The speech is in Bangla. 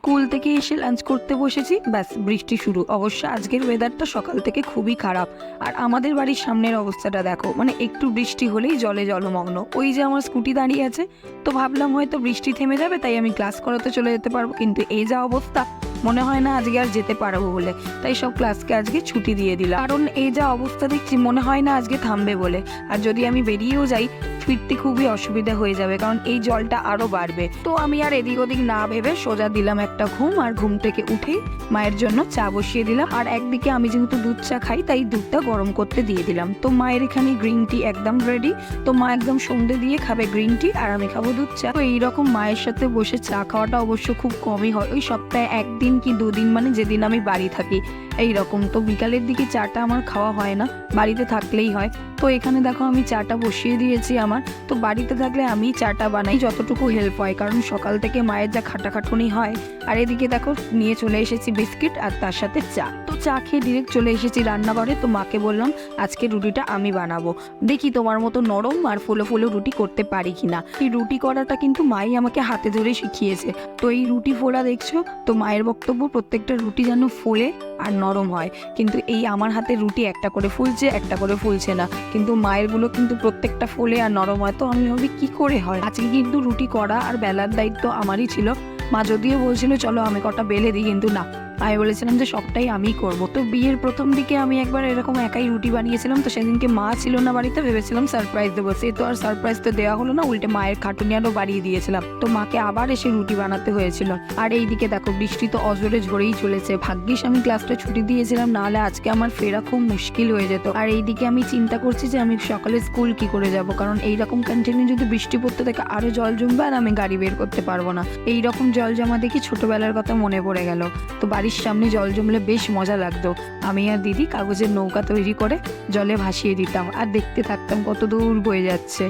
স্কুল থেকে এসে লাঞ্চ করতে বসেছি, ব্যাস বৃষ্টি শুরু। অবশ্য আজকের ওয়েদারটা সকাল থেকে খুবই খারাপ। আর আমাদের বাড়ির সামনের অবস্থাটা দেখো, মানে একটু বৃষ্টি হলেই জলে জলমগ্ন। ওই যে আমার স্কুটি দাঁড়িয়ে আছে, তো ভাবলাম হয়তো বৃষ্টি থেমে যাবে, তাই আমি ক্লাস করাতে চলে যেতে পারবো, কিন্তু এই যা অবস্থা, মনে হয় না আজকে আর যেতে পারবো বলে। তাই সব ক্লাসকে আজকে ছুটি দিয়ে দিলাম, কারণ এই যা অবস্থা দেখছি মনে হয় না আজকে থামবে বলে। আর যদি আমি বেরিয়েও যাই, ফিরতে খুবই অসুবিধা হয়ে যাবে, কারণ এই জলটা আরো বাড়বে। তো আমি আর এদিক ওদিক না ভেবে সোজা দিলাম একটা ঘুম, আর ঘুম থেকে উঠেই মায়ের জন্য চা বসিয়ে দিলাম। আর একদিকে আমি যেহেতু দুধ চা খাই, তাই দুধটা গরম করতে দিয়ে দিলাম। তো মায়ের এখানে গ্রিন টি একদম রেডি। তো মা একদম সন্ধ্যে দিয়ে খাবে গ্রিন টি, আর আমি খাবো দুধ চা। তো এইরকম মায়ের সাথে বসে চা খাওয়াটা অবশ্য খুব কমই হয়, ওই সপ্তাহে একদিন কি দুদিন, মানে যেদিন আমি বাড়ি থাকি এইরকম। তো বিকালের দিকে চাটা আমার খাওয়া হয় না, বাড়িতে থাকলেই হয়। তো এখানে দেখো আমি চাটা বসিয়ে দিয়েছি আমার। তো বাড়িতে থাকলে আমি চাটা বানাই, যতটুকু হেল্প হয়, কারণ সকাল থেকে মায়ের যা খাটাখাটুনি হয়। আর এদিকে দেখো নিয়ে চলে এসেছি বিস্কিট আর তার সাথে চা। তো চা খেয়ে ডিরেক্ট চলে এসেছি রান্নাঘরে। তো মাকে বললাম আজকে রুটিটা আমি বানাবো, দেখি তোমার মতো নরম আর ফুলো ফুলো রুটি করতে পারি কিনা। এই রুটি করাটা কিন্তু মাই আমাকে হাতে ধরে শিখিয়েছে। তো এই রুটি ফোলা দেখছো, তো মায়ের বক্তব্য প্রত্যেকটা রুটি যেন ফোলে আর নরম হয়। কিন্তু এই আমার হাতে রুটি একটা করে ফুলছে, একটা করে ফুলছে না, কিন্তু মায়ের গুলো কিন্তু প্রত্যেকটা ফোলে আর নরম হয়। তো আমি ভাবি কি করে হয়। আজকে কিন্তু রুটি করা আর বেলার দায়িত্ব আমারই ছিল। মা যদিও বলছিল চলো আমি কটা বেলে দিই, কিন্তু না, আমি বলেছিলাম যে সবটাই আমিই করবো। তো বিয়ের প্রথম দিকে আমি একবার এরকম একাই রুটি বানিয়েছিলাম। তো সেদিনকে মা ছিল না বাড়িতে, ভেবেছিলাম সারপ্রাইজ দেবো। সে তো আর সারপ্রাইজ তো দেওয়া হলো না, উল্টে মায়ের খাটুনি আরও বাড়িয়ে দিয়েছিলাম। তো মাকে আবার এসে রুটি বানাতে হয়েছিল। আর এইদিকে দেখো বৃষ্টি তো অজরে ঝরেই চলেছে। ভাগ্যিস আমি ক্লাসটা ছুটি দিয়েছিলাম, নাহলে আজকে আমার ফেরা খুব মুশকিল হয়ে যেত। আর এইদিকে আমি চিন্তা করছি যে আমি সকালে স্কুল কি করে যাব, কারণ এইরকম কন্টিনিউ যদি বৃষ্টি পড়তে থাকে আরো জল জমবে, আর আমি গাড়ি বের করতে পারবো না। এইরকম জল জমা দেখি ছোটবেলার কথা মনে পড়ে গেল। তো বাড়ির সামনে জল জমলে বেশ মজা লাগতো। আমি আর দিদি কাগজের নৌকা তৈরি করে জলে ভাসিয়ে দিতাম, আর দেখতে থাকতাম কত দূর বয়ে যাচ্ছে।